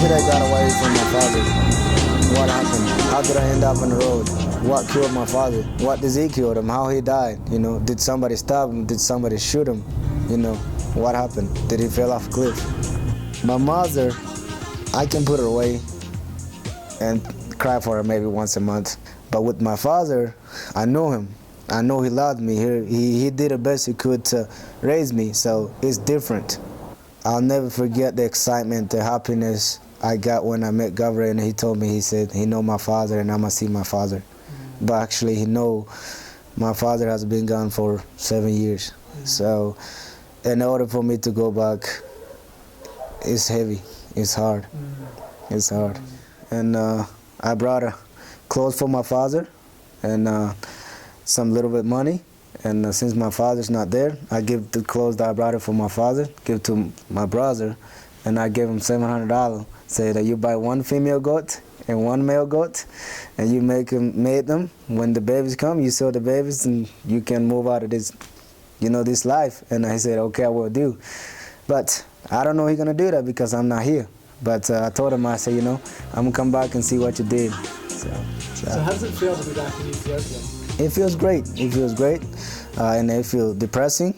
did I got away from my father? What happened? How did I end up on the road? What killed my father? What disease killed him? How he died? You know, did somebody stab him? Did somebody shoot him? You know, what happened? Did he fell off a cliff? My mother, I can put her away and cry for her maybe once a month. But with my father, I know him. I know he loved me. He did the best he could to raise me, so it's different. I'll never forget the excitement, the happiness I got when I met Gabriel and he told me, he said, he know my father and I'm gonna see my father. But actually he know my father has been gone for 7 years. So in order for me to go back, it's heavy, it's hard, it's hard. And I brought clothes for my father and some little bit money. And since my father's not there, I give the clothes that I brought for my father, give to my brother, and I gave him $700. Say that you buy one female goat and one male goat, and you mate them. When the babies come, you sell the babies, and you can move out of this, you know, this life. And I said, okay, I will do. But I don't know he's gonna do that because I'm not here. But I told him, I said, you know, I'm gonna come back and see what you did. So how does it feel to be back in Ethiopia? It feels great. It feels great, and it feels depressing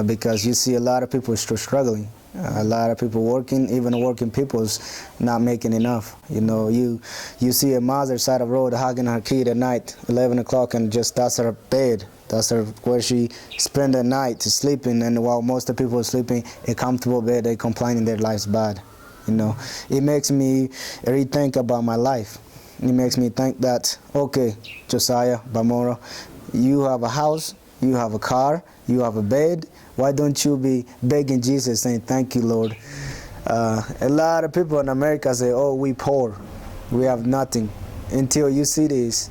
because you see a lot of people still struggling. A lot of people working, even working people's not making enough. You know, you see a mother side of the road hugging her kid at night, 11 o'clock, and just that's her bed. That's her where she spend the night sleeping. And while most of the people are sleeping in a comfortable bed, they complaining their life's bad. You know, it makes me rethink about my life. It makes me think that, okay, Josiah, Bamora, you have a house, you have a car, you have a bed. Why don't you be begging Jesus, saying, thank you, Lord? A lot of people in America say, oh, we poor, we have nothing. Until you see this,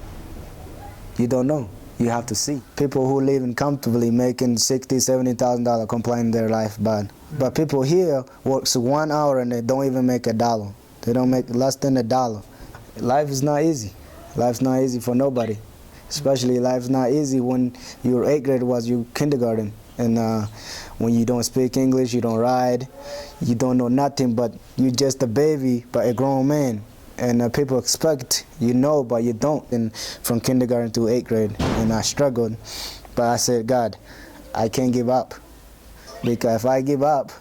you don't know. You have to see. People who live in comfortably making $60,000, $70,000 complaining their life bad. But people here works 1 hour and they don't even make $1. They don't make less than $1. Life is not easy. Life's not easy for nobody. Especially life's not easy when your 8th grade was your kindergarten. And when you don't speak English, you don't ride, you don't know nothing, but you're just a baby, but a grown man. And people expect you know, but you don't. And from kindergarten to 8th grade, and I struggled. But I said, God, I can't give up. Because if I give up,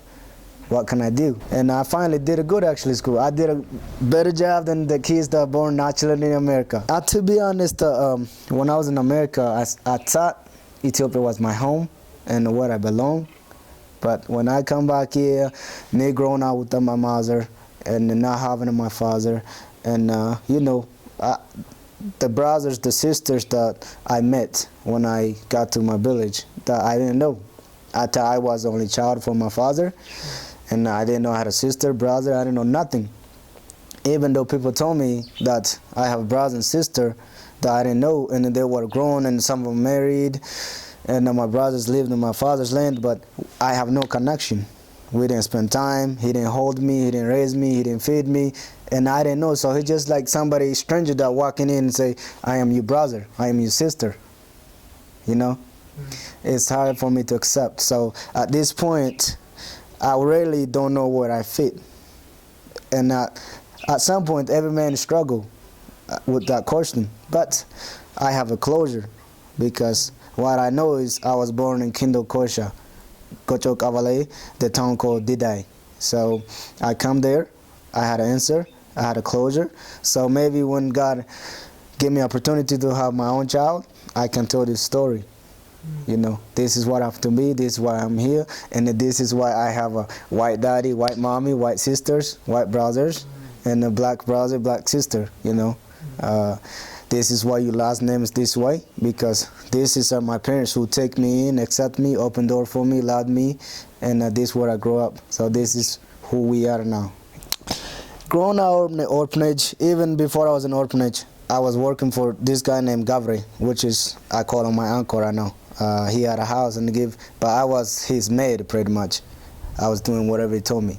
what can I do? And I finally did a good actually school. I did a better job than the kids that are born naturally in America. To be honest, when I was in America, I thought Ethiopia was my home and where I belong. But when I come back here, me growing up with my mother and not having my father, and you know, the brothers, the sisters that I met when I got to my village, that I didn't know. I thought I was the only child from my father. And I didn't know I had a sister, brother, I didn't know nothing. Even though people told me that I have brothers and sister that I didn't know, and they were grown and some of them married, and my brothers lived in my father's land, but I have no connection. We didn't spend time, he didn't hold me, he didn't raise me, he didn't feed me, and I didn't know, so he's just like somebody stranger that walking in and say, I am your brother, I am your sister, you know? It's hard for me to accept. So at this point, I really don't know where I fit. And at some point, every man struggle with that question. But I have a closure because what I know is I was born in Kindo Kosha, Kochok Avale, the town called Didai. So I come there, I had an answer, I had a closure. So maybe when God gave me opportunity to have my own child, I can tell this story. You know, this is what I have to be, this is why I'm here, and this is why I have a white daddy, white mommy, white sisters, white brothers, and a black brother, black sister, you know. This is why your last name is this way, because this is my parents who take me in, accept me, open door for me, loved me, and this is where I grew up. So this is who we are now. Growing up in the orphanage, even before I was in orphanage, I was working for this guy named Gavre, which is, I call him my uncle right now. He had a house and but I was his maid pretty much. I was doing whatever he told me.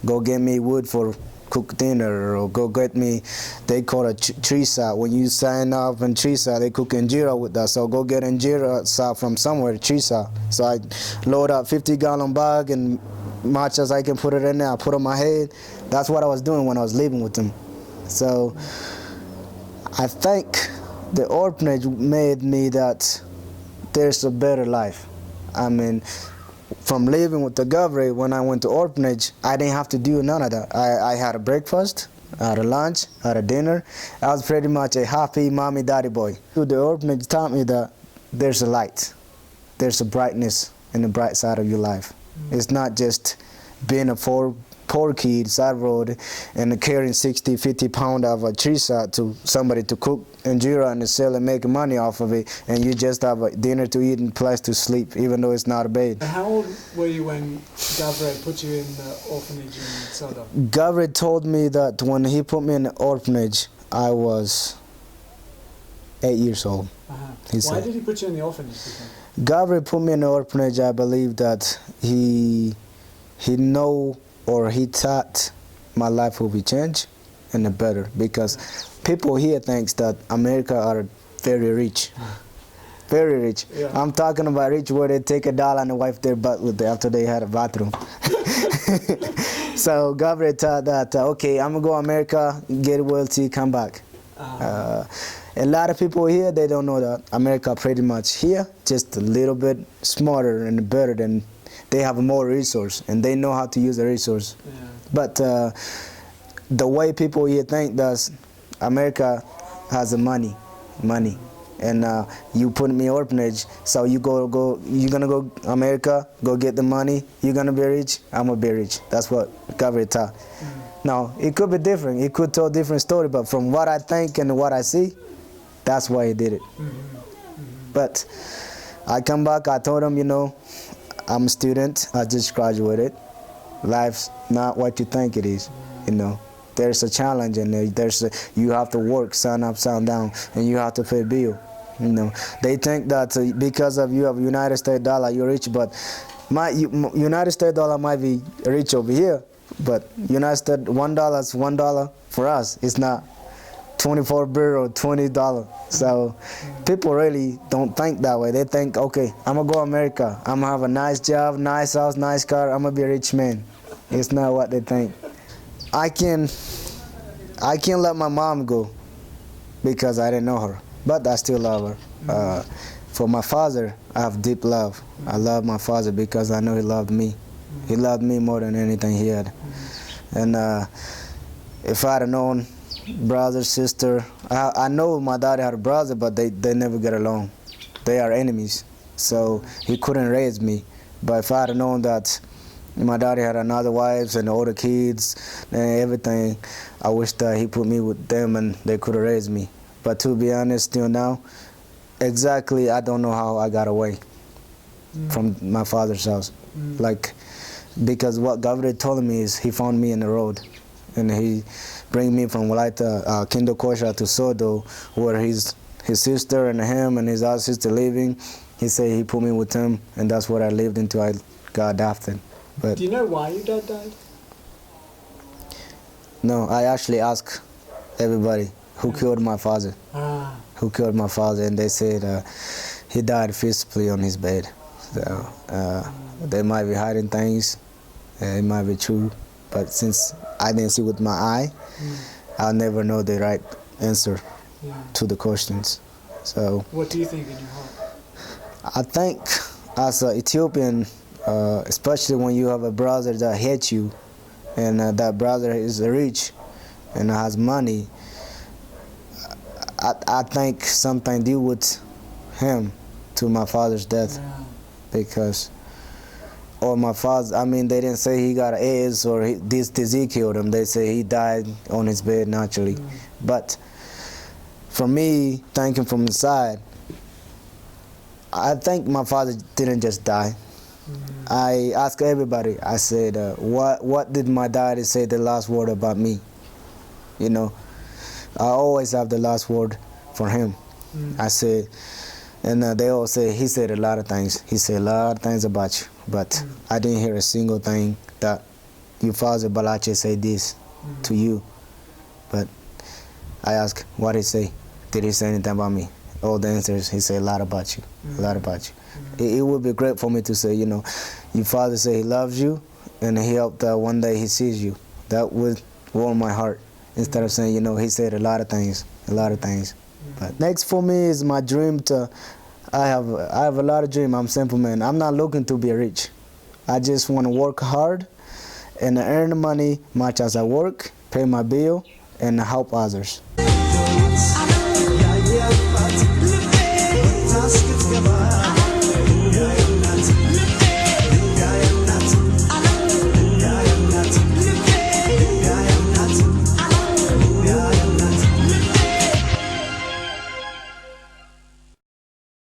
Go get me wood for cook dinner, or go get me, they call it trisa. When you sign up in trisa, they cook injera with that. So go get injera from somewhere, trisa. So I load up 50-gallon bag and much as I can put it in there, I put on my head. That's what I was doing when I was living with them. So I think the orphanage made me that there's a better life. I mean, from living with the government, when I went to orphanage, I didn't have to do none of that. I had a breakfast, I had a lunch, I had a dinner. I was pretty much a happy mommy, daddy boy. The orphanage taught me that there's a light. There's a brightness in the bright side of your life. It's not just being a poor kid, side road, and carrying 60, 50 pounds of a cheese to somebody to cook injera and sell and make money off of it, and you just have a dinner to eat and place to sleep, even though it's not a bed. How old were you when Gavre put you in the orphanage in Sodo? Gavre told me that when he put me in the orphanage, I was 8 years old. Why did he put you in the orphanage? Gavre put me in the orphanage, I believe that he know or he thought my life will be changed and the better, because people here thinks that America are very rich. Very rich. Yeah. I'm talking about rich where they take $1 and wipe their butt with it after they had a bathroom. So Gavre thought that, okay, I'm gonna go to America, get wealthy, come back. A lot of people here, they don't know that America pretty much here, just a little bit smarter and better than, they have more resource and they know how to use the resource. Yeah. But the way people here think that America has the money, and you put me in orphanage, so you're gonna go America, go get the money, you're gonna be rich, I'm gonna be rich. That's what Gavre taught. Now, it could be different, it could tell a different story, but from what I think and what I see, that's why he did it. But I come back, I told him, you know, I'm a student, I just graduated. Life's not what you think it is, you know. There's a challenge in there. You have to work, sun up, sun down, and you have to pay bill. You know, they think that because of you have United States dollar, you're rich, but United States dollar might be rich over here, but United States $1 is $1 for us. It's not 24 birr, $20. So people really don't think that way. They think, okay, I'm gonna go to America. I'm gonna have a nice job, nice house, nice car. I'm gonna be a rich man. It's not what they think. I can't let my mom go because I didn't know her, but I still love her. For my father, I have deep love. I love my father because I know he loved me. He loved me more than anything he had. And if I'd have known brother, sister, I know my dad had a brother, but they never get along. They are enemies, so he couldn't raise me. But if I'd have known that my daddy had another wives and older kids and everything, I wish that he put me with them and they could have raised me. But to be honest, till now, exactly, I don't know how I got away from my father's house. Like, because what Gavre told me is he found me in the road, and he bring me from Walaita, Kindokosha to Sodo, where his sister and him and his other sister living. He said he put me with him, and that's what I lived until I got adopted. But do you know why your dad died? No, I actually asked everybody who killed my father. Who killed my father, and they said he died physically on his bed. So they might be hiding things, it might be true, but since I didn't see with my eye, I'll never know the right answer to the questions. So what do you think in your heart? I think as an Ethiopian, especially when you have a brother that hates you, and that brother is rich and has money, I think something due with him to my father's death, because, or my father, I mean, they didn't say he got AIDS or this disease killed him. They say he died on his bed naturally. But for me, thinking from inside, I think my father didn't just die. I asked everybody, I said, what did my daddy say the last word about me? You know, I always have the last word for him. I said, and they all say, he said a lot of things. He said a lot of things about you, but I didn't hear a single thing that your father Balache say this to you. But I asked, what did he say? Did he say anything about me? All the answers, he said a lot about you, a lot about you. It would be great for me to say, you know, your father say he loves you, and he hoped that one day he sees you. That would warm my heart. Instead of saying, you know, he said a lot of things. But next for me is my dream to, I have a lot of dreams. I'm simple man. I'm not looking to be rich. I just want to work hard and earn money much as I work, pay my bill, and help others.